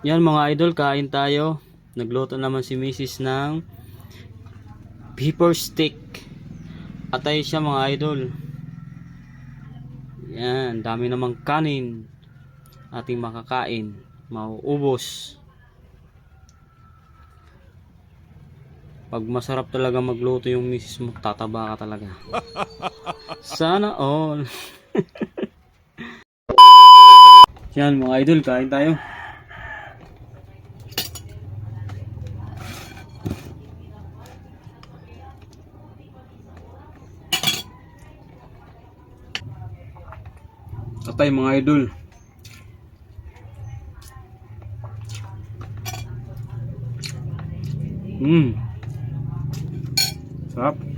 Yan mga idol, kain tayo. Nagluto naman si Mrs. ng pepper steak. Atay siya mga idol. Yan, dami namang kanin ating makakain. Mauubos. Pag masarap talaga magluto yung Mrs. mo, tataba ka talaga. Sana all. Yan mga idol, kain tayo. Atay mga idol. Sarap.